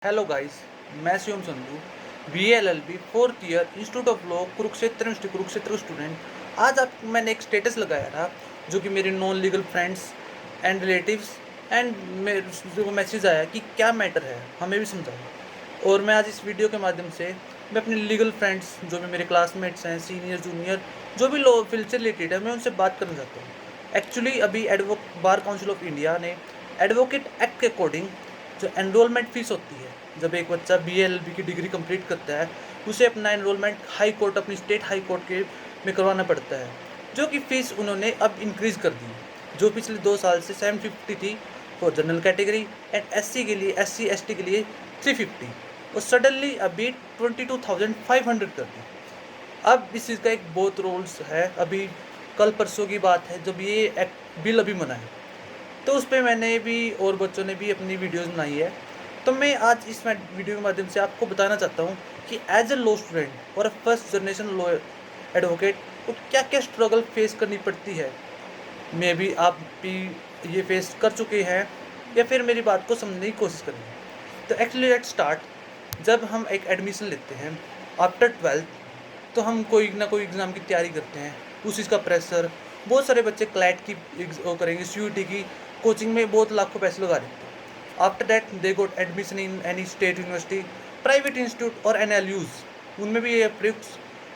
Hello guys, मैं Shivam Sandhu, BA-LLB fourth year institute of law Kurukshetra university Kurukshetra student. आज आप मैंने एक स्टेटस लगाया था जो कि मेरे non legal friends and relatives and मेरे को मैसेज आया कि क्या मैटर है, हमें भी समझाओ। और मैं आज इस वीडियो के माध्यम से मैं अपने लीगल फ्रेंड्स जो भी मेरे क्लासमेट्स हैं, सीनियर जूनियर जो भी लॉ फील्ड से रिलेटेड है, मैं उनसे बात करना चाहता हूँ। एक्चुअली अभी बार काउंसिल ऑफ इंडिया ने एडवोकेट एक्ट के अकॉर्डिंग जो एनरोलमेंट फ़ीस होती है, जब एक बच्चा BA-LLB की डिग्री कंप्लीट करता है, उसे अपना एनरोलमेंट हाई कोर्ट अपनी स्टेट हाई कोर्ट के में करवाना पड़ता है, जो कि फ़ीस उन्होंने अब इंक्रीज़ कर दी, जो पिछले 2 साल से 750 थी for general category and SC के लिए, SC ST के लिए 350 और सडनली अभी 22,500 कर दी। अब इस चीज़ का एक बहुत रूल्स है, अभी कल परसों की बात है जब ये एक्ट बिल अभी बना है, तो उस पे मैंने भी और बच्चों ने भी अपनी वीडियोज़ बनाई है। तो मैं आज इस वीडियो के माध्यम से आपको बताना चाहता हूँ कि एज ए लॉ स्टूडेंट और फर्स्ट जनरेशन लॉ एडवोकेट को क्या क्या स्ट्रगल फेस करनी पड़ती है। मे बी आप भी ये फेस कर चुके हैं या फिर मेरी बात को समझने की कोशिश करेंगे। तो एक्चुअली लेट स्टार्ट। जब हम एक एडमिशन लेते हैं आफ्टर 12th, तो हम कोई ना कोई एग्ज़ाम की तैयारी करते हैं, उस चीज़ का प्रेशर। बहुत सारे बच्चे क्लैट की वो करेंगे, CUET की कोचिंग में बहुत लाखों पैसे लगा देते हैं। After that they got admission in any state university, private institute और NLUs। उनमें भी ये approx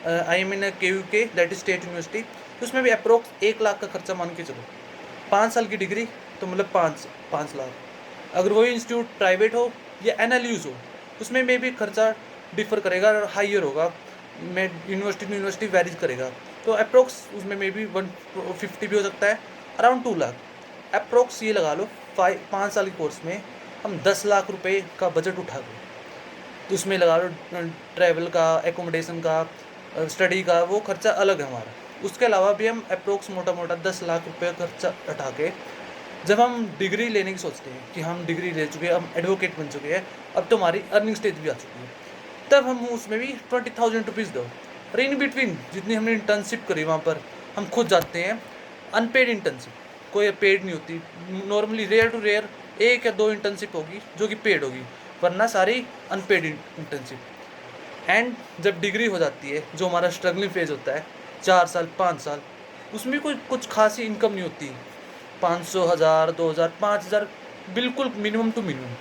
I am in KUK that is state university, तो उसमें भी अप्रोक्स 1 लाख का खर्चा मान के चलो। 5 साल की डिग्री तो मतलब 5 लाख। अगर वही इंस्टीट्यूट प्राइवेट हो या NLUs हो, उसमें में भी खर्चा डिफर करेगा और हाइयर होगा, में यूनिवर्सिटी टू यूनिवर्सिटी वेरीज करेगा। तो अप्रोक्स उसमें मे बी 150 भी हो सकता है, अराउंड 2 लाख। अप्रोक्स ये लगा लो 5 साल के कोर्स में हम 10 लाख रुपए का बजट उठा गए। तो उसमें लगा लो ट्रैवल का, एकोमोडेशन का, स्टडी का, वो खर्चा अलग है हमारा। उसके अलावा भी हम अप्रोक्स मोटा मोटा 10 लाख रुपये खर्चा उठा के जब हम डिग्री लेने की सोचते हैं कि हम डिग्री ले चुके हैं, हम एडवोकेट बन चुके हैं, अब तो हमारी अर्निंग स्टेज भी आ चुकी है, तब हम उसमें भी 20,000 रुपीज़ दो। और इन बिटवीन जितनी हमने इंटर्नशिप करी वहाँ पर हम खुद जाते हैं, अनपेड इंटर्नशिप, कोई पेड नहीं होती। नॉर्मली रेयर टू रेयर 1 या 2 इंटर्नशिप होगी जो कि पेड होगी, वरना सारी अनपेड इंटर्नशिप। एंड जब डिग्री हो जाती है, जो हमारा स्ट्रगलिंग फेज होता है 4 साल 5 साल, उसमें कोई कुछ खासी इनकम नहीं होती। 500, 1000, 2000, 5000, बिल्कुल minimum to minimum.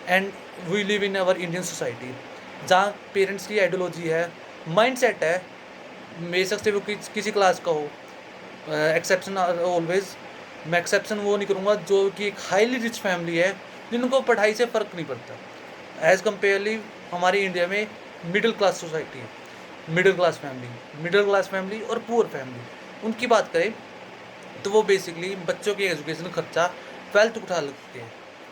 And we live in our Indian society, जहाँ पेरेंट्स की आइडियोलॉजी है, माइंडसेट है, बेशक से वो किसी क्लास का हो, एक्सेप्शन ऑलवेज। मैं एक्सेप्शन वो नहीं करूँगा जो कि एक हाईली रिच फैमिली है, जिनको पढ़ाई से फ़र्क नहीं पड़ता। एज़ कम्पेयरली हमारी इंडिया में मिडिल क्लास सोसाइटी है, मिडिल क्लास फैमिली और पुअर फैमिली, उनकी बात करें तो वो बेसिकली बच्चों की एजुकेशन खर्चा 12th उठा लेते हैं,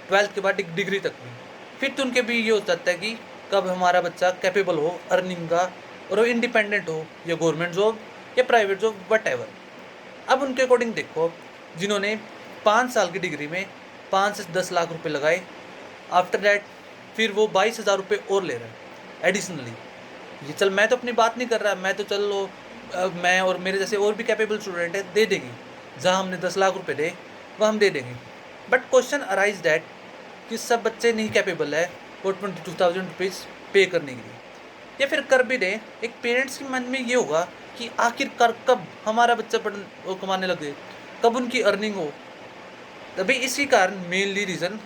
12th के बाद एक डिग्री तक भी। फिर तो उनके भी ये हो जाता है कि कब हमारा बच्चा कैपेबल हो अर्निंग का और वो इंडिपेंडेंट हो, या गवर्नमेंट जॉब या प्राइवेट जॉब, वट एवर। अब उनके अकॉर्डिंग देखो, जिन्होंने 5 साल की डिग्री में 5 से 10 लाख रुपए लगाए, आफ्टर दैट फिर वो 22,000 रुपये और ले रहा है एडिशनली। ये चल, मैं तो अपनी बात नहीं कर रहा, मैं तो चल लो मैं और मेरे जैसे और भी कैपेबल स्टूडेंट है दे देंगे, जहाँ हमने 10 लाख रुपए दे वह हम दे देंगे। बट क्वेश्चन अराइज दैट कि सब बच्चे नहीं कैपेबल है वो 22,000 रुपीज़ पे करने के लिए, या फिर कर भी दें, एक पेरेंट्स के मन में ये होगा कि आखिरकार कब हमारा बच्चा कमाने लगे, कब उनकी अर्निंग हो। तभी इसी कारण मेनली रीज़न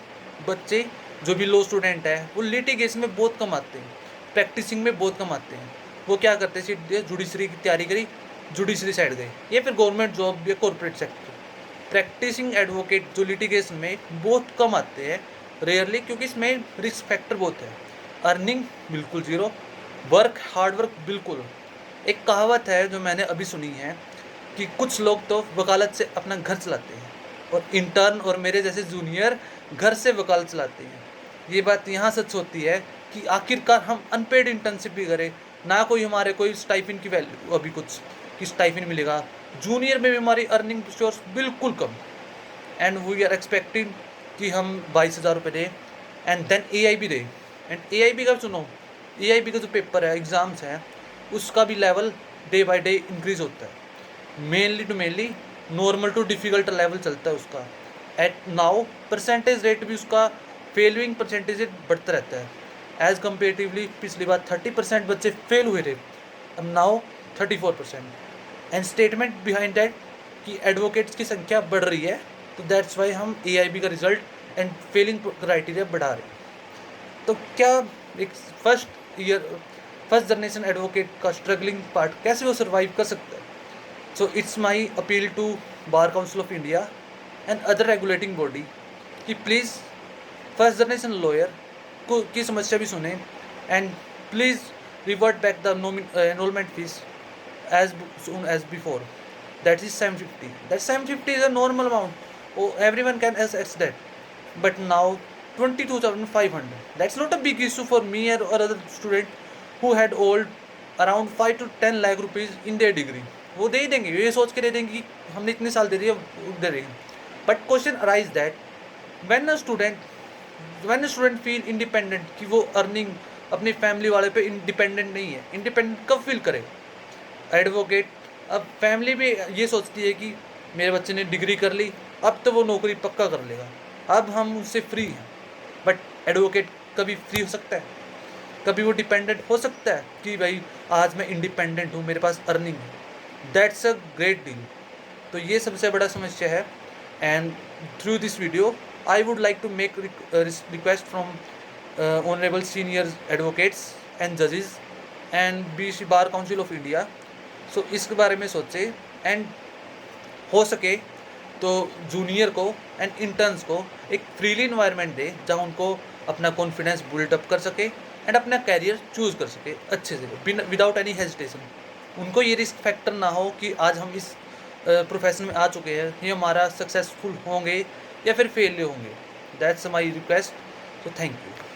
बच्चे जो भी लॉ स्टूडेंट है वो लिटिगेशन में बहुत कम आते हैं, प्रैक्टिसिंग में बहुत कम आते हैं। वो क्या करते हैं, सीधे जुडिशरी की तैयारी करी, जुडिशरी साइड गए, या फिर गवर्नमेंट जॉब या कॉर्पोरेट सेक्टर। प्रैक्टिसिंग एडवोकेट जो लिटिगेशन में बहुत कम आते हैं, रेयरली, क्योंकि इसमें रिस्क फैक्टर बहुत है। अर्निंग बिल्कुल ज़ीरो, वर्क हार्ड वर्क बिल्कुल। एक कहावत है जो मैंने अभी सुनी है कि कुछ लोग तो वकालत से अपना घर चलाते हैं और इंटर्न और मेरे जैसे जूनियर घर से वकालत चलाते हैं। ये बात यहाँ सच होती है कि आखिरकार हम अनपेड इंटर्नशिप भी करें ना, कोई हमारे कोई स्टाइफिन की वैल्यू अभी कुछ कि स्टाइफिन मिलेगा, जूनियर में भी हमारी अर्निंग सोर्स बिल्कुल कम। एंड वी आर एक्सपेक्टिंग कि हम 22,000 रुपये दें एंड देन AIB दें। एंड AIB का सुनो, AIB का जो पेपर है, एग्ज़ाम्स हैं, उसका भी level day by day increase होता है। Mainly normal too difficult level चलता है उसका। एट नाउ परसेंटेज रेट भी उसका फेलिंग परसेंटेज बढ़ता रहता है। एज कम्पेरेटिवली पिछली बार 30% बच्चे फेल हुए थे, अब now 34%। And statement behind that कि एडवोकेट्स की संख्या बढ़ रही है, तो दैट्स वाई हम AIB का रिजल्ट एंड फेलिंग क्राइटेरिया बढ़ा रहे हैं। तो क्या एक फर्स्ट जनरेशन एडवोकेट का स्ट्रगलिंग पार्ट कैसे वो सर्वाइव कर सकता है? So it's my appeal to bar council of India and other regulating body कि प्लीज़ फर्स्ट जनरेशन लॉयर को की समस्या भी सुने and please revert back the enrolment fees as soon as before. That is 750. That 750 is a normal amount. Oh, everyone can access that. But now 22,500. That's not a big issue for me or other student who had owed around 5 to 10 lakh rupees in their degree. वो दे ही देंगे, ये सोच के दे देंगे कि हमने इतने साल दे दिए, दे देंगे. But question arise that when a student feel independent कि वो earning अपनी फैमिली वाले पे इंडिपेंडेंट नहीं है, इंडिपेंडेंट कब फील करे एडवोकेट? अब फैमिली भी ये सोचती है कि मेरे बच्चे ने डिग्री कर ली, अब तो वो नौकरी पक्का कर लेगा, अब हम उससे फ्री हैं। बट एडवोकेट कभी फ्री हो सकता है? कभी वो डिपेंडेंट हो सकता है कि भाई आज मैं इंडिपेंडेंट हूँ, मेरे पास अर्निंग है? That's a great deal. तो ये सबसे बड़ा समस्या है। And through this video I would like to make request from honourable senior advocates and जजेस and BC bar council of India. So इसके बारे में सोचे एंड हो सके तो जूनियर को एंड इंटर्न्स को एक फ्रीली इन्वायरमेंट दे जहाँ उनको अपना कॉन्फिडेंस बिल्डअप कर सके एंड अपना कैरियर चूज़ कर सके अच्छे से विदाउट एनी हेजिटेशन। उनको ये रिस्क फैक्टर ना हो कि आज हम इस प्रोफेशन में आ चुके हैं, ये हमारा सक्सेसफुल होंगे या फिर फेल होंगे। That's my request. So thank you.